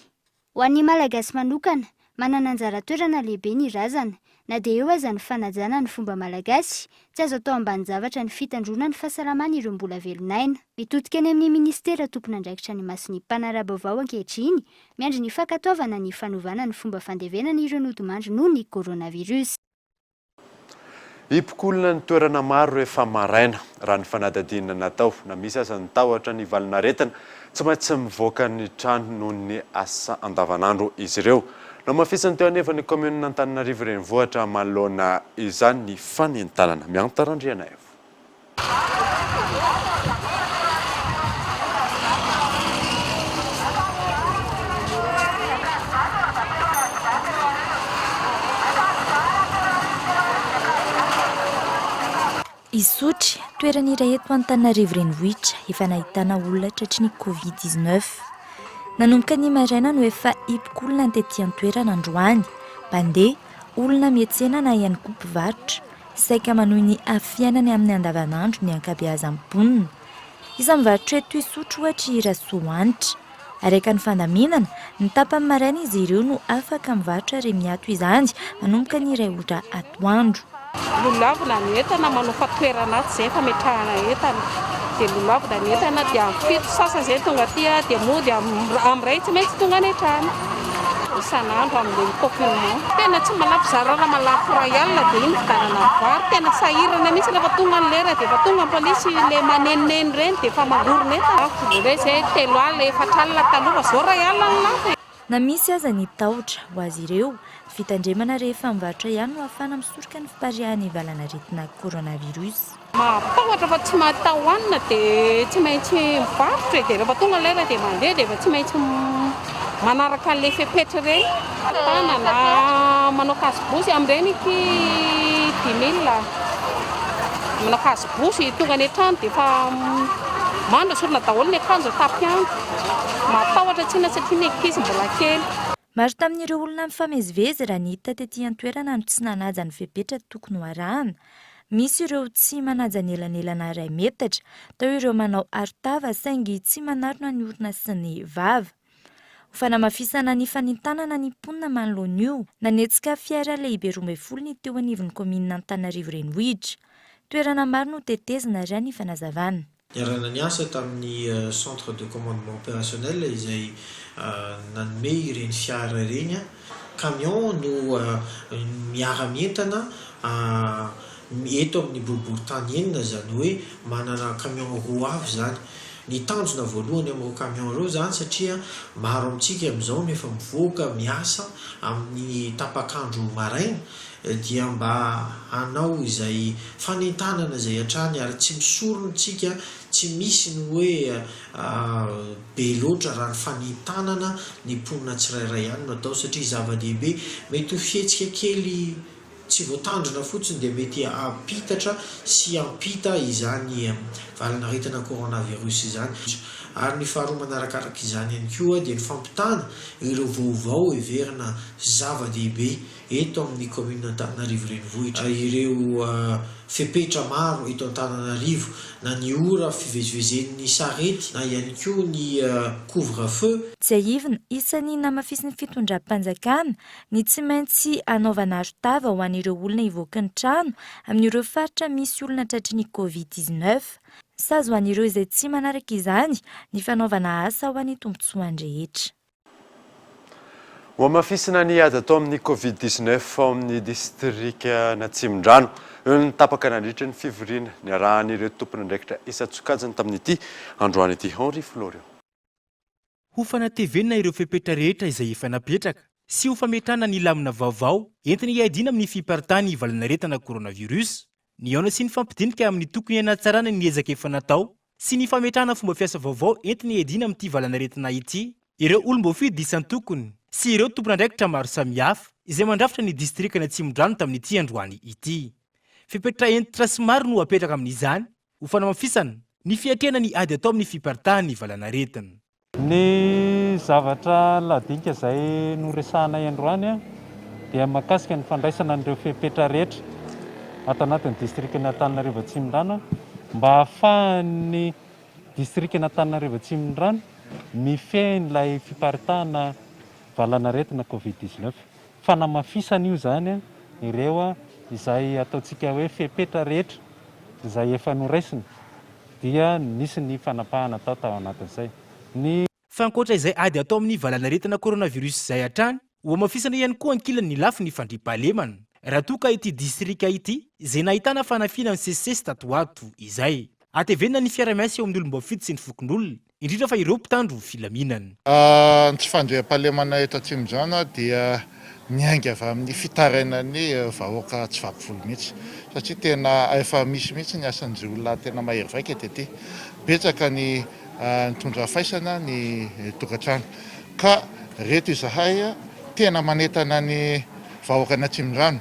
Ho an'ny malagasy manokana, manana anjara toerana lehibe ny razana, na dia eo aza ny fanajana ny fomba malagasy, tsy azo atao ambany zavatra ny fitandrona ny fahasalamana ireo mbola velonaina. Mitodika any amin'ny ministera tompon'andraikitra ny masiny mpanara-baovao ankehitriny, miandry ny fankataovana ny fanovana ny fomba fandevenana ireo nodimandry noho ny coronavirus.
Hipokolona ny toerana maro rehefa maraina raha ny fanadadinana natao na misy aza ny tahotra ny valanaretina tsy maintsy mivoaka ny trano noho ny asa andavanandro izy ireo. No mafisany teo anefa ny commune Antananarivo renivohitra manoloana izany ny fanentanana miantarandriana evo.
Isotry toeran'iray eto Antananarivo renivohitra efa nahitana olona tratry ny COVID-19. Nanomboka ny maraina no efa hipokolona ny tetỳ an-toerana androany. Mpandeha, olona miantsena na ihany koa mpivarotra, saika manohy ny afiainany amin'ny andavanandro ny ankabeazam-ponina. Isa mivarotra eto Isotry ohatra i Rasoanitra. Araka ny fandaminana, ny tapany maraina izy ireo no afaka mivarotra remiato izany manomboka ny iray ora atoandro.
Lulavina ny entana manao fatoerana aty izay fametrahana entana. Dia lulavina ny entana dia amin'ny fito sasa izay tonga aty dia mody amin'ny ray tsy maintsy tonga any an-trano. Isan'andro amin'ilay confinement. Tena tsy malapo zara raha malapo ray alina dia iny fitanana vary. Tena sahirana mihitsy rehefa tonga ny lera dia efa tonga ny polisy ilay manenoneny reny dia efa magorona entana. Ilay izay 3 alina 4 alina taloha zao ray alina ny lafo.
Na misy aza ny tahotra ho azy ireo, fitandremana rehefa mivarotra ihany no ahafana misoroka ny fiparihan'ny valanaretina coronavirus.
Matahotra fa tsy matahoanina dia tsy maintsy mivarotra dia rehefa tonga lera dia mandeha dia tsy maintsy manaraka an'ilay fepetra ireny. Tanana manao kasibosy amin'ireny 10 000. Manao kasibosy tonga any an-trano dia efa manda sorona daholo ny akanjo atapy-andro. Matahotra tsina satria ny ankizy mbola kely.
Maro tamin'ireo olona mifamezivezy raha ny hita tetỳ an-toerana no tsy nanaja ny fepetra tokony ho arahana. Misy ireo tsy manaja ny elanelana 2 metatra, tao ireo manao arotava saingy tsy manarona ny orona sy ny vava. Ho fanamafisana ny fanentanana ny mponina manoloana io, nanetsika fiara lehibe 12 ny teo anivon'ny commune Antananarivo renivohitra. Toerana maro no tetezina raha ny fanazavana.
Niarana ny asa tamin'ny centre de commandement opérationnel izay nanome ireny fiara ireny. Camion no miara-mientana eto amin'ny boriboritany enina zany hoe manana camion roa avy zany. Ny tanjona voalohany amin'ireo camion ireo zany satria maro amintsika amin'izao nefa mivoaka miasa amin'ny tapakandro maraina dia mba hanao izay fanentanana izay hatrany ary tsy misorona tsika, tsy misy ny hoe be loatra raha ny fanentanana ny mponina tsirairay ihany no atao satria zava-dehibe mety ho fihetsika kely tsy voatandrina fotsiny dia mety ampitatra sy ampita izany valanaretina coronavirus izany. Ary ny faharoa manarakaraka izany ihany koa dia ny fampitana ireo vaovao heverina zava-dehibe eto amin'ny commune Antananarivo renivohitra. Ireo fepetra maro eto Antananarivo na ny ora fivezivezen'ny sarety na ihany koa ny couvre-feu.
Tsy aivina isan'ny namafisy ny fitondram-panjakana ny tsy maintsy anaovana arotava ho an'ireo olona hivoaka ny trano amin'ireo faritra misy olona tratry ny COVID-19. Sazy ho an'ireo izay tsy manaraka izany ny fanaovana asa ho an'ny tombotsoa rehetra.
ho amafisina ny ady atao amin'ny covid-19 ao amin'ny distrika n'Atsimon-drano eo ny tapaka nandritra ny fivoriana ny arahan'ireo tompon'andraikitra isa-tsokajiny tamin'ity androany ity Henri Florian.
Ho fanatevenina ireo fepetra rehetra izay efa napetraka sy ho fametrana ny lamina vaovao entina hiadiana amin'ny fiparitana ny valanaretana coronavirus, ny aona sy ny fampidinika amin'ny tokony hanatsarana ny ezaka efa natao sy ny fametrana fomba fiasa vaovao entina hiadiana amin'ity valanaretana ity, ireo olom-boafidy isan-tokony sy ireo tompon'andraikitra maro samihafa izay mandrafitra ny distrika n'Atsimon-drano tamin'ity androany ity. Fepetra entitra sy maro no apetraka amin'izany ho fanamafisana ny fiatrena ny ady atao amin'ny fiparitana ny valanaretana.
Ny zavatra ladinika izay noresahana androany dia mahakasika ny fandraisana an'ireo fepetra rehetra ato anatin'ny distrikana Antananarivo Atsimondrano mba ahafahan'ny distrikana Antananarivo Atsimondrano mifehy ilay fiparitana valanaretina covid-19. Fanamafisana io zany ireo izay ataontsika hoe fepetra rehetra izay efa noraisina dia nisy ny fanapahana tao anatin'izay.
Fankoatra izay ady atao amin'ny valanaretana coronavirus izay hatrany, ho amafisana ihany koa ankilan'ny lafy ny fandriampahalemana raha toa ka ity distrika ity izay nahitana fanafiana ny sesesy tato ato izay. Atevenina ny fiara-miasa eo amin'ny olom-boafidy sy ny fokon'olona, indrindra fa ireo mpitandro filaminana.
Tsy fandriam-pahalemana eto Atsimon-drano dia miainga avy amin'ny fitaranan'ny vahoaka tsy vampifolo mihitsy satria tena efa misy mihitsy ny asan'izay olona tena mahery vaika eto. Betsaka ny nitondra faisana ny tokantrano ka reto izahay tena manetana ny vahoaka ny Atsimon-drano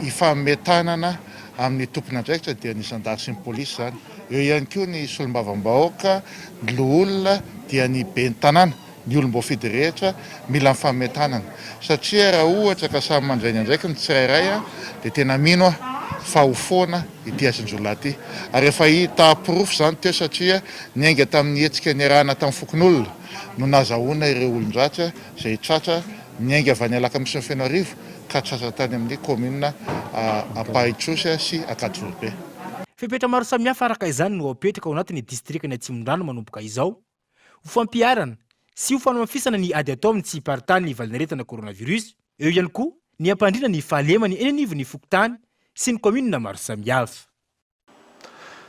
ifametanana amin'ny tompon'andraikitra dia ny zandary sy ny polisy zany. Eo ihany koa ny solombavam-bahoaka, ny loholona dia ny ben'ny tanàna, ny olom-boafidy rehetra mila mifametanana satria raha ohatra ka samy mandray ny andraikiny tsirairay dia tena mino fa ho foana ity asan-jolona ity. Ary efa hita pirofo zany teo satria niainga tamin'ny hetsika niarahana tamin'ny fokon'olona no nazahoana ireo olon-dratra izay tratra niainga avy any Alakamisy ny Fianararivo ka tratra tany amin'ny komina Ampahitrosy sy Ankadivolobe.
Fepetra maro samihafa araka izany no apetraka ao anatin'ny distrika n'Atsimon-drano manomboka izao. Ho fampiarana sy ho fanamafisana ny ady atao amin'ny tsy hiparitana ny valanaretana coronavirus, eo ihany koa ny ampandrina ny fahalemany eny anivon'ny fokotany sy ny komina maro samihafa.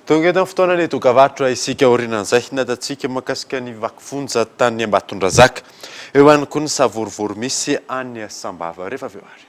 Tonga eto amin'ny fotoana ny dokavarotra isika orinan'izay natatsika mahakasika ny vakifonja tany Ambatondrazaka. Eo ihany koa ny savorivory misy any Sambava rehefa avy eo ary.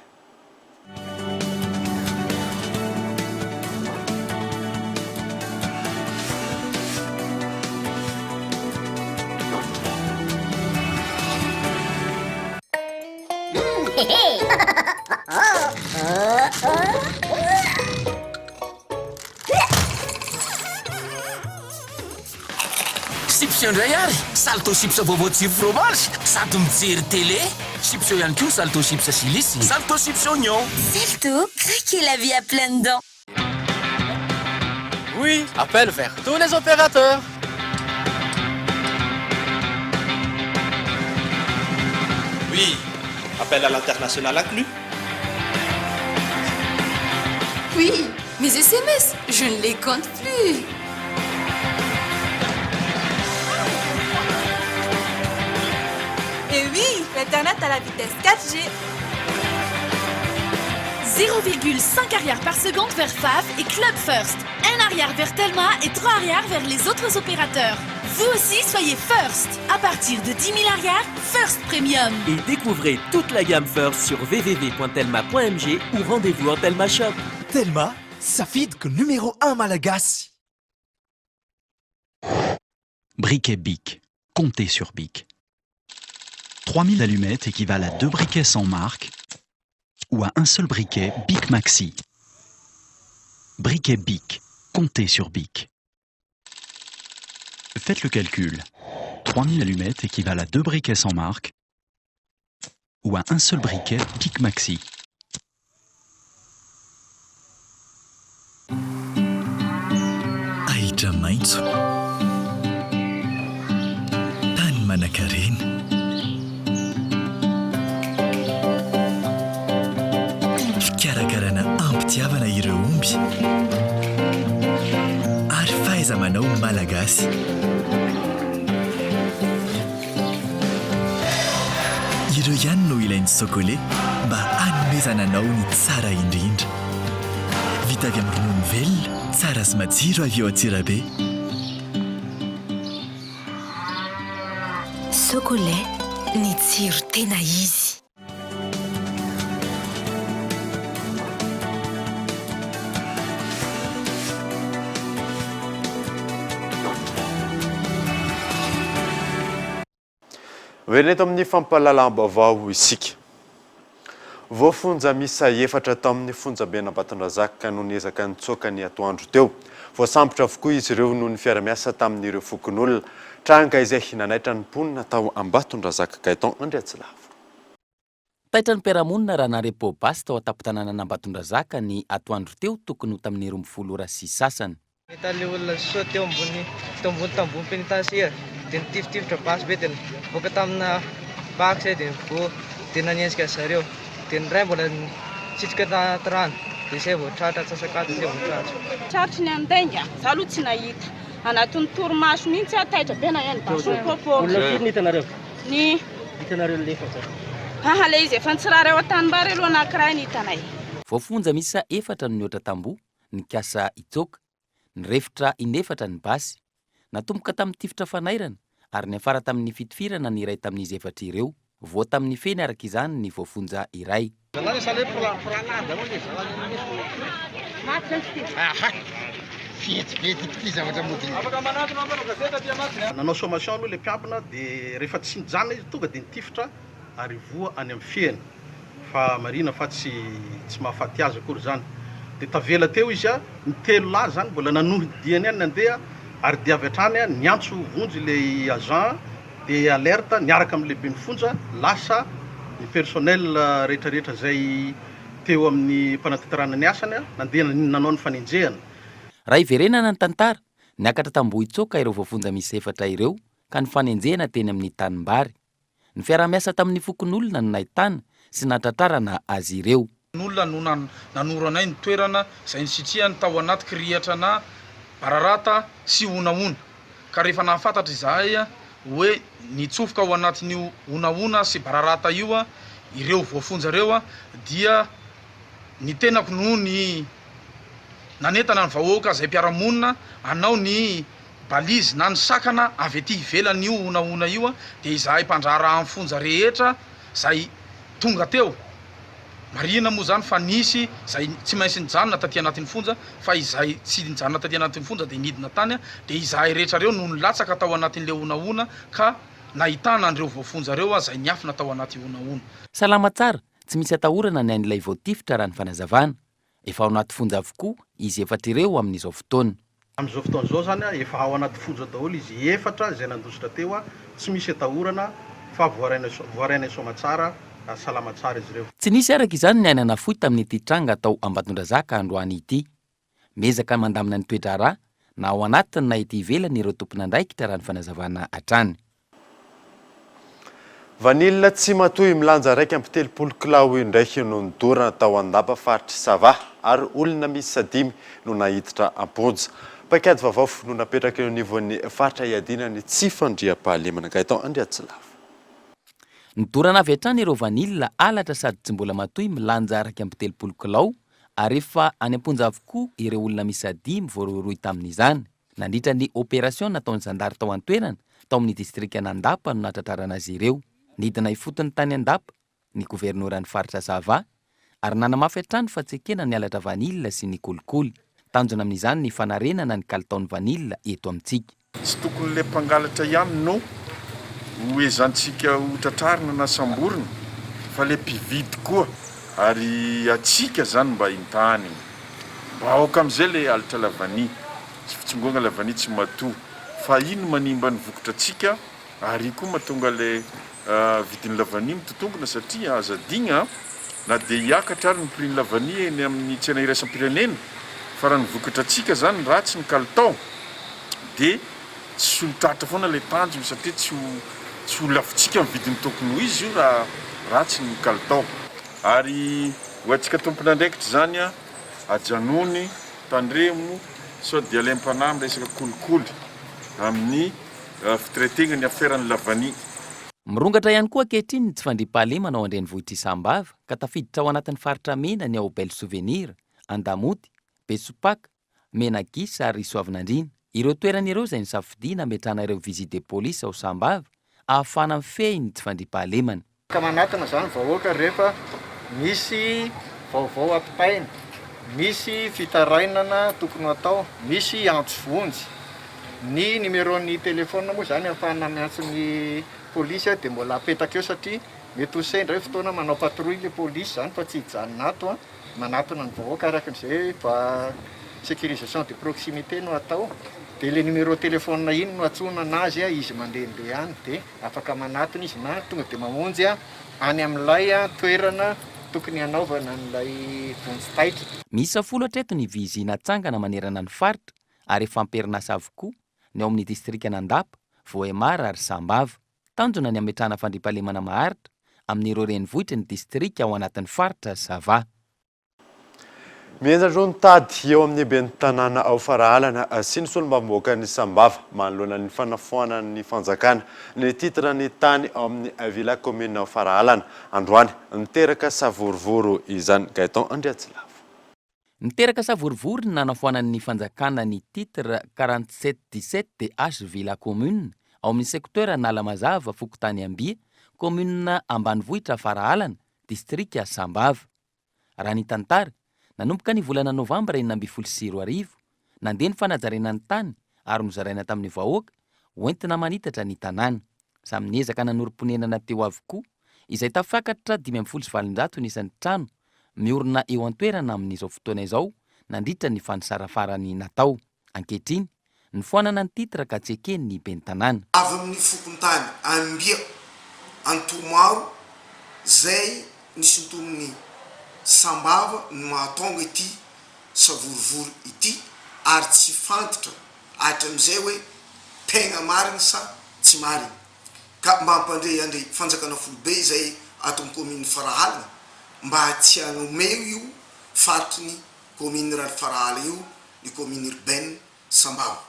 Chips indray ary, salto chips vaovao tsiro fromage, sady mijery télé. Chips ihany koa salto chips silisy, salto chips oignon.
Salto, craquez la vie à pleines dents.
Oui, appel vers tous les opérateurs. Oui, appel à l'international inclus.
Oui, mes SMS, je ne les compte plus.
Et oui, l'Internet à la vitesse 4G. 0,5 arrière par seconde vers FAF et Club First. 1 arrière vers Telma et 3 arrières vers les autres opérateurs. Vous aussi, soyez First. À partir de 10 000 arrières, First Premium.
Et découvrez toute la gamme First sur www.telma.mg ou rendez-vous en Telma Shop.
Telma, Safid que numéro 1 Malagasy.
Briquet Bic. Comptez sur Bic. 3000 allumettes équivalent à 2 briquets sans marque ou à un seul briquet Bic Maxi. Briquet Bic. Comptez sur Bic. Faites le calcul. 3000 allumettes équivalent à 2 briquets sans marque ou à un seul briquet Bic Maxi.
Ahitra maitso. Tany manankarena. Fikarakarana ampitiavana ireo omby. Ary fahaiza-manao malagasy. ireo ihany no ilain'ny sokole mba hanomezana anao ny tsara indrindra. Vita avy amin'ny ronono velona, tsara sy matsiro avy eo Antsirabe.
Sokole, ny tsiro tena izy.
Veneto amin'ny fampahalalam-baovao isika. Voafonja misa efatra tao amin'ny fonjam-bena Ambatondrazaka no niezaka nitsoaka ny atoandro teo. Voasambotra avokoa izy ireo noho ny fiara-miasa tamin'ireo fokon'olona. Tranga izay nanaitra ny mponina tao Ambatondrazaka Gaëtan Andriatsilavo.
Taitra ny mpiara-monina raha narepo basy tao an-tampon-tanàna Ambatondrazaka ny atoandro teo tokony ho tamin'ny 12 ora sy sasany.
Nahita olona soa teo ambony tambony penitensiera dia nitifitifitra basy be dia nivoaka tamina baka zay dia nivoa dia nanenjika zareo dia ny ray mbola nitsitsika tanaty rano dia izay vao tratra atsasakady izay vao tratra.
Tratra ny andainga za aloha tsy nahita anatin'ny torimaso mihitsy taitra be na ihany basopopo.
Olona firy ny hitanareo?
Ny
hitanareo lefatra.
Le izy efa nitsirary eo an-tanimbary aloha anankiray ny hitanay.
Voafonja misa efatra no niotra tamboho, ny kasa itsoka, ny refitra inefatra ny basy, natomboka tamin'ny tifitra fanairana ary ny afara tamin'ny fitifirana ny iray tamin'izy efatra ireo, voa tamin'ny feny araka izany ny voafonja iray.
Nanao sommation aloha le mpiambina dia rehefa tsy nijanona izy tonga dia nitifitra ary voa any amin'ny feny fa marina fa tsy mahafaty azy akory zany. Dia tavela teo izy ny telo lahy zany mbola nanohy diany any nandeha ary dia avy hatrany niantso vonjy le agent dia alerte niaraka amin'ny lehibe ny fonja lasa ny personnel rehetrarehetra zay teo amin'ny mpananteterana ny asany nandeha nanao ny fanenjehana.
Raha iverenana ny tantara, niakatra tamboho itsoka ireo voafonja misy efatra ireo ka ny fanenjehana teny amin'ny tanimbary. Ny fiara-miasa tamin'ny fokon'olona no nahitana sy natratrarana azy ireo.
Ny olona no nanoro anay ny toerana izay nisitria ny tao anaty kirihatra na bararata sy onaona. Ka rehefa nahafantatra izahay hoe nitsofoka ao anatin'io onaona sy bararata io ireo voafonja ireo dia ny tenako noho ny nanentana ny vahoaka izay mpiara-monina anao ny balizy na ny sakana avy ety ivelan'io onaona io dia izahay mpandrara amin'ny fonja rehetra izay tonga teo. Marina moa zany fa nisy izay tsy maintsy nijanona taty anatin'ny fonja fa izay tsy nijanona taty anatin'ny fonja dia nidina tany dia izahay rehetra reo no nilatsaka tao anatin'ilay onaona ka nahitana an'ireo voafonja reo izay niafina tao anaty onaona.
Salama tsara, tsy misy atahorana ny an'ilay voatifitra raha ny fanazavana. Efa ao anaty fonja avokoa izy efatra ireo amin'izao fotoana.
Amin'izao fotoana izao zany efa ao anaty fonja daholo izy efatra izay nandositra teo tsy misy atahorana fa voaraina somatsara salama tsara izy ireo.
Tsy nisy araka izany ny ainana fohy tamin'ity tranga atao Ambatondrazaka androany ity. Mezaka mandamina ny toetra rà na ao anatiny na ety ivelany ireo tompon'andraikitra raha ny fanazavana hatrany.
Vanilina tsy matoy milanja 1.3 kilao indraiky no nidorana tao Andapa faritry Sava ary olona misy 5 no nahiditra amponja. Paikady vaovao no napetraka eo anivon'ny faritra iadinany tsy fandriam-pahalemana Gaëtan Andriatsilavo.
Nidorana avy hatrany ireo vanilina alatra sady tsy mbola matoy milanja 1.3 kilao ary efa any amponja avokoa ireo olona misy 5 voarohirohy tamin'izany. Nandritra ny opération nataon'ny zandary tao an-toerana tao amin'ny distrika Andapa no natratrarana azy ireo. Nidina ifotony tany Andapa ny governoran'ny faritra Sava ary nanamafy hatrany fa tsy ekena ny alatra vanilina sy ny kolikoly. Tanjona amin'izany ny fanarenana ny kalitaon'ny vanilina eto amintsika.
Tsy tokony le mpangalatra ihany no hoezantsika ho tratrarina na samborina fa le mpividy koa ary atsika zany mba intany mba aoka amin'izay le alitra lavani tsy fitsongoana lavani tsy matoa fa ino manimba ny vokotra atsika ary koa mahatonga le vidin'ny lavani mitotongona satria azadigna na dia hiakatra ary ny prix ny lavani eny amin'ny tsena iraisam-pirenena fa raha ny vokatra atsika zany ratsy ny kalitao dia tsy ho foana le tanjony satria tsy ho lavintsika amin'ny vidiny tokony ho izy io raha ratsy ny kalitao. Ary ho antsika tompon'andraikitra zany ajanony tandremo sao dia lem-panahy resaka kolikoly amin'ny fitretegna ny aferan'ny lavani.
mirongatra ihany koa ankehitriny tsy fandriam-pahalemana ao andrenivohitra Isambava ka tafiditra ao anatin'ny faritra mena ny ao Belle Souvenir, Andamoty, Besopaka, Menagisa ary Soavinandriana. Ireo toerana ireo izay nisafidiana hametrahana ireo visite de police ao Sambava ahafahana mifehy ny tsy fandriam-pahalemana.
Ka manatona zany vahoaka rehefa misy vaovao atom-paina, misy fitarainana tokony atao, misy antsovonjy. Ny numéro-ny telefônina moa zany ahafahana miantso ny polisy dia mbola apetaka eo satria mety ho sendra fotoana manao patrouille le polisy zany fa tsy hijanona ato manatona ny vahoaka arakin'izay fa sécurisation de proximité no atao. Dia le numéro telefônina iny no atsonana azy izy mandehandeha any dia afaka manatona izy na tonga dia mamonjy any amin'ilay toerana tokony hanaovana n'ilay vonjy-taitra.
Miisa 10 hatreto ny vizina tsangana manerana ny faritra ary efa amperinasa avokoa ny ao amin'ny distrika Nandapa, Vohemara ary Sambava. Tanjona ny ametrahana fandriam-pahalemana maharitra amin'ireo renivohitra ny distrika ao anatin'ny faritra Zava.
Mienjandro nitady eo amin'ny ben'ny tanàna ao Farahalana sy ny solombavamboaka ny Sambava manoloana ny fanafoanan'ny fanjakana ny titra ny tany ao amin'ny vila commune ao Farahalana. Androany niteraka savorovoro izany. Gaeton Andriatsilavo.
Niteraka savorovoro ny nanafoanan'ny fanjakana ny titra 4717 H vila commune ao amin'ny sekteur Nalamazava, Fokotany Ambia, commune Ambanivohitra Farahalana, distrika Sambava. Raha ny tantara nanomboka ny volana Novambra 2024 nandeha ny fanajarena ny tany ary nozaraina tamin'ny vahoaka hoentina manitatra ny tanàna. Samy niezaka nanorim-ponenana teo avokoa izay tafakatra 570 nisan'ny trano miorina eo an-toerana amin'izao fotoana izao nandritra ny fanisarafarany natao. Ankehitriny ny foanana ny titra ka tsy ekeny ny ben'ny tanàna.
Avy amin'ny Fokontany Ambia Antomaro zay nisy tomin'ny Sambava no mahatonga ity savorovoro ity ary tsy fantatra hatram'izay hoe tegna marina sa tsy marina. Ka mba hampandre andre fanjakana folobe izay ato amin'ny commune Farahalana mba tsy hanome io faritry ny commune rary Farahala io ny commune urbaine Sambava.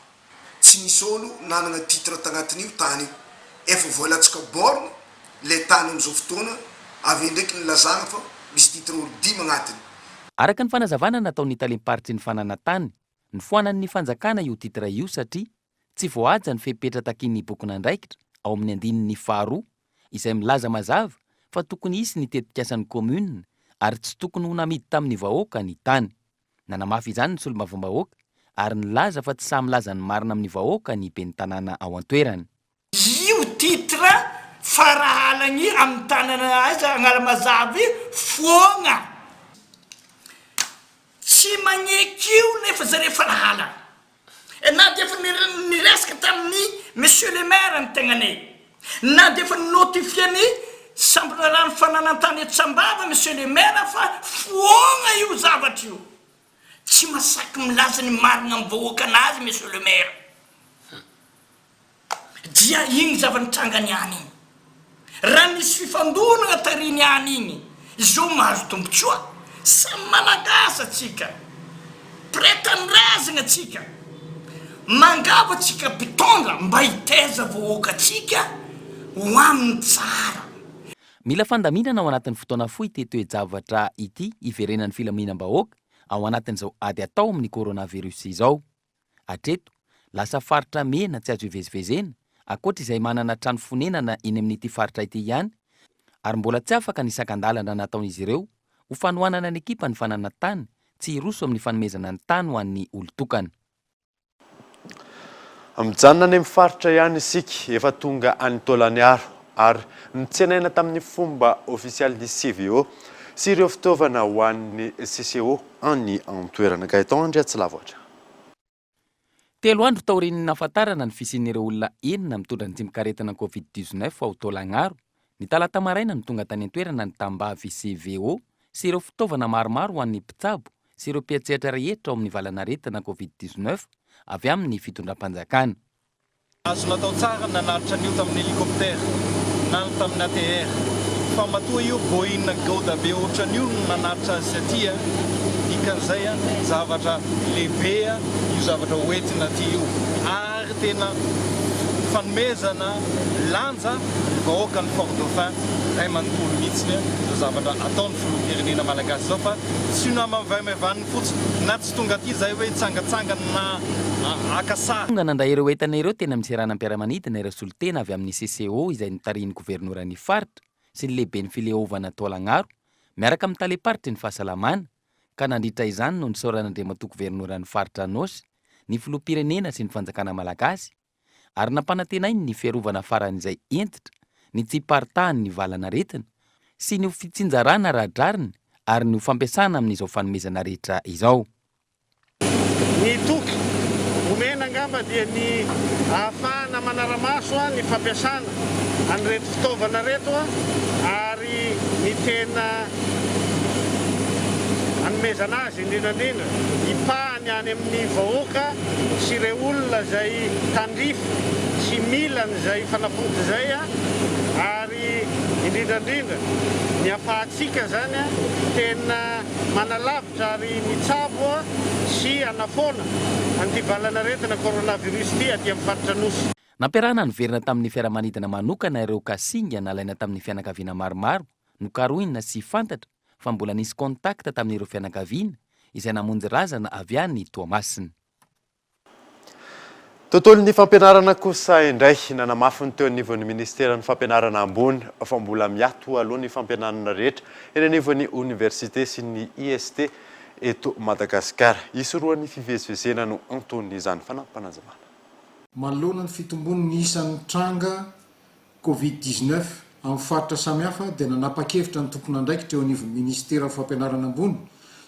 Tsy misy olo nanana titre tagnatin'io tany io. Efa voalatsika borne le tany am'izao fotoana avy ndraiky ny lazana fa misy titre olo 10 agnatiny.
Araka ny fanazavana nataon'ny talim-paritry ny fananantany, ny foanan'ny fanjakana io titra io satria tsy voaja ny fepetra takin'ny bokona andraikitra ao amin'ny andinin'ny faharoa izay milaza mazava fa tokony isy ny tetikasan'ny commune ary tsy tokony ho namidy tamin'ny vahoaka ny tany. Nanamafy izany ny solombavambahoaka ary nilaza fa tsy samy laza ny marina amin'ny vahoaka ny ben'ny tanàna ao an-toerany.
Io titra Farahalagny amin'ny tanàna azy Analamazava foagna. Tsy magneky io nefa zareo Farahalana. Na dia efa niresaka tamin'ny monsieur le maire ny tegnanay. Na dia efa notifieny sambrana fananantany eto Sambava monsieur le maire fa foagna io zavatra io. Tsy masaky milaza ny marina amin'ny vahoaka anazy monsieur le maire. Dia igny zava-nitrangany any igny. Raha nisy fifandonana tariny any igny, izao mahazo tombotsoa. Samy malagasy atsika, pretan-drazana atsika, mangava atsika mpitondra mba hitaiza vahoaka atsika ho amin'ny tsara.
Mila fandaminana ao anatin'ny fotoana fohy tetoe-javatra ity iverenan'ny filaminam-bahoaka ao anatin'izao ady atao amin'ny coronavirus izao. Hatreto lasa faritra mena tsy azo ivezivezena akoatra izay manana trano fonenana eny amin'ity faritra ity ihany ary mbola tsy afaka ny sakan-dalana nataon'izy ireo ho fanohanana ny ekipa ny fananantany tsy hiroso amin'ny fanomezana ny tany ho an'ny olo-tokana.
Mijanona any amin'ny faritra ihany isika efa tonga any Tolaniaro ary nitsenaina tamin'ny fomba ofisialy ny CVO sy ireo fitaovana ho an'ny CCO any an-toerana. Gaeton Andriatsilavo ohatra.
3 andro taorian'ny nahafantarana ny fisian'ireo olona enina mitondra ny tsimikaretina COVID-19 ao Tolagnaro. Ny talata maraina no tonga tany an-toerana ny tambavy CVO sy ireo fitaovana maromaro ho an'ny mpitsabo sy ireo mpiatsehatra rehetra ao amin'ny valanaretina COVID-19 avy amin'ny fitondram-panjakana.
Azo natao tsara ny nanaritra an'io tamin'ny hélicoptère na tamin'ny ATR. Fa matoa io Boeing Gauda be ohatran'io no nanaritra azy aty dikan'izay zavatra lehibe io zavatra hoentina aty io ary tena
fanomezana lanja vahoaka ny Fort Dauphin ray manontolo mihitsiny zao zavatra ataon'ny filoham-pirenena malagasy zao fa tsy namavaimaivaniny fotsiny na tsy tonga aty zay hoe hitsangatsangana na akasa.
Tonga nandray ireo entana ireo tena miseranam-piaramanidina ireo solitena avy amin'ny CCO izay nitarihin'ny governoran'ny faritra sy ny lehibe ny filehovana Taolagnaro miaraka amin'ny taleparitry ny fahasalamana ka nandritra izany no nisaoran'Andriamatoa governoran'ny faritra Anosy ny filoham-pirenena sy ny fanjakana malagasy ary nampanantenainy ny fiarovana faran'izay entitra ny tsipartahany ny valanaretina sy ny fitsinjarana radrariny ary ny fampiasana amin'izao fanomezana rehetra izao.
Ny toky omena angamba dia ny ahafahana manaramaso ny fampiasana an'ireto fitaovana reto ary ny tena anomezana azy indrindrandrindra ipahany any amin'ny vahoaka sy ireo olona zay tandrify sy milany zay fanafody zay ary indrindrandrindra ny ahafahantsika zany tena manalavitra ary mitsabo sy anafoana an'ity valanaretina coronavirus ity aty amin'ny faritra Anosy.
Nampiarahana niverina tamin'ny fiaramanidina manokana ireo kasinga nalaina tamin'ny fianakaviana maromaro nokarohina sy fantatra fa mbola nisy kontakta tamin'ireo fianakaviana izay namonjy razana avy any Toamasina.
Tontolon'ny fampianarana kosa indray nanamafiny teo anivon'ny ministeran'ny fampianarana ambony fa mbola miato aloha ny fampianarana rehetra eny anivon'ny université sy ny IST eto Madagasikara. Isoroan'ny fivezivezena no antony izany fanampanazamana.
Manoloana ny fitombon'ny isan'ny tranga Covid-19 amin'ny faritra samihafa dia nanapa-kevitra ny tompon'andraikitra eo anivon'ny ministeran'ny fampianarana ambony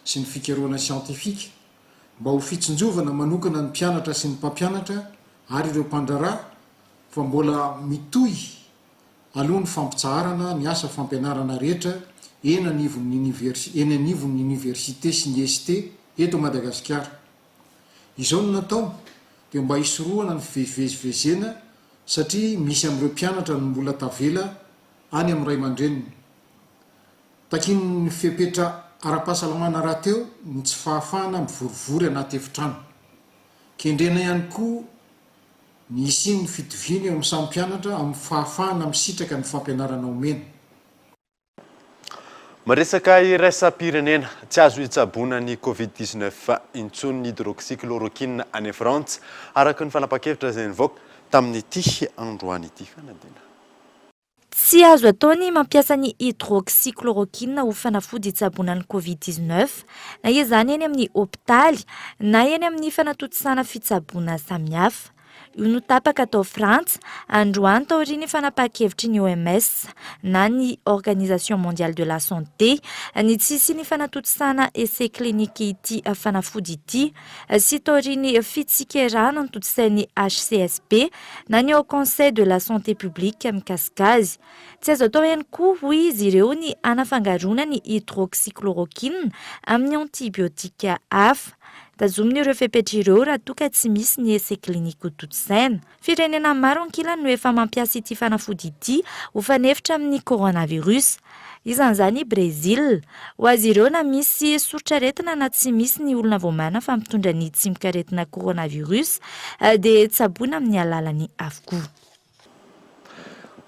sy ny fikarohana siantifika mba ho fitsinjovana manokana ny mpianatra sy ny mpampianatra ary ireo mpandrarà fa mbola mitohy aloha ny fampitsaharana ny asa fampianarana rehetra eny anivon'ny université sy ny IST eto Madagasikara. Izao no natao dia mba hisorohana ny fivezivezena satria misy amin'ireo mpianatra no mbola tavela any amin'ny ray aman-dreniny. Takin'ny fepetra ara-pahasalamana raha teo ny tsy fahafahana mivorivory anaty efitrano. Kendrena ihany koa ny isin'ny fitoviana eo amin'ny samy mpianatra amin'ny fahafahana misitraka ny fampianarana omena.
Maresaka iraisam-pirenena tsy azo hitsaboana ny Covid-19 fa intsony hydroxychloroquine any Frantsa araka ny fanapa-kevitra izay nivoaka tamin'ity androany ity fanadina.
Tsy azo atao ny mampiasa ny hydroxychloroquine ho fanafody hitsaboana ny Covid-19 na izany eny amin'ny hopitaly na eny amin'ny fanatotosana fitsaboana samihafa. Io no tapaka tao Frantsa androany taoriany fanapa-kevitry ny OMS na ny Organisation mondiale de la santé ny tsisy ny fanatotosana essai clinique ity fanafody ity sy taoriany fitsikerana nototosain'ny HCSP na ny au conseil de la santé publique mikasika azy. Tsy azo atao ihany koa hoy izy ireo ny anafangarona ny hydroxychloroquine amin'ny antibiotika hafa. Tazominy ireo fepetra ireo raha toka tsy misy ny essai clinique totosaina. Firenena maro ankilany no efa mampiasa ity fanafody ity ho fanefitra amin'ny coronavirus. Isan'izany Brésil. Ho azy ireo na misy sorotsaretina na tsy misy ny olona voamana fa mitondra ny tsimikaretina coronavirus dia tsaboana amin'ny alalany avokoa.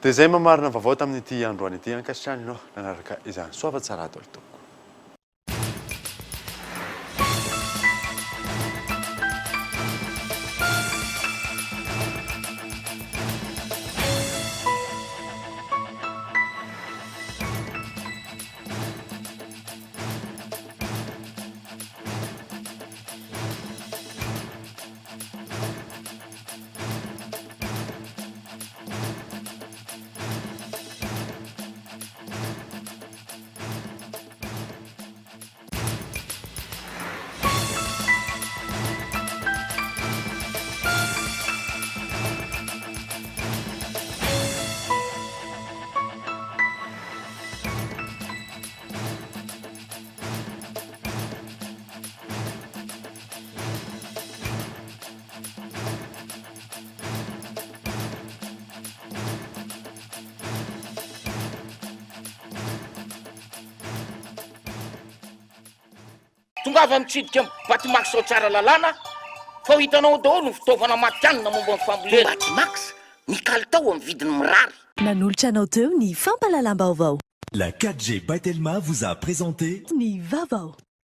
Dia izay mamarina vaovao tamin'ity androany ity ankasitrany ianao nanaraka izany soava tsara atao itoko.
Tonga avy mitsidika Batimax ao tsara lalàna fa ho hitanao daholo ny fitaovana matianina momba ny fambolena. Batimax
ny kalitao amin'ny vidiny mirary.
Nanolotra anao teo ny fampahalalam-baovao.
La 4G by Telma vous a présenté
Ny vaovao.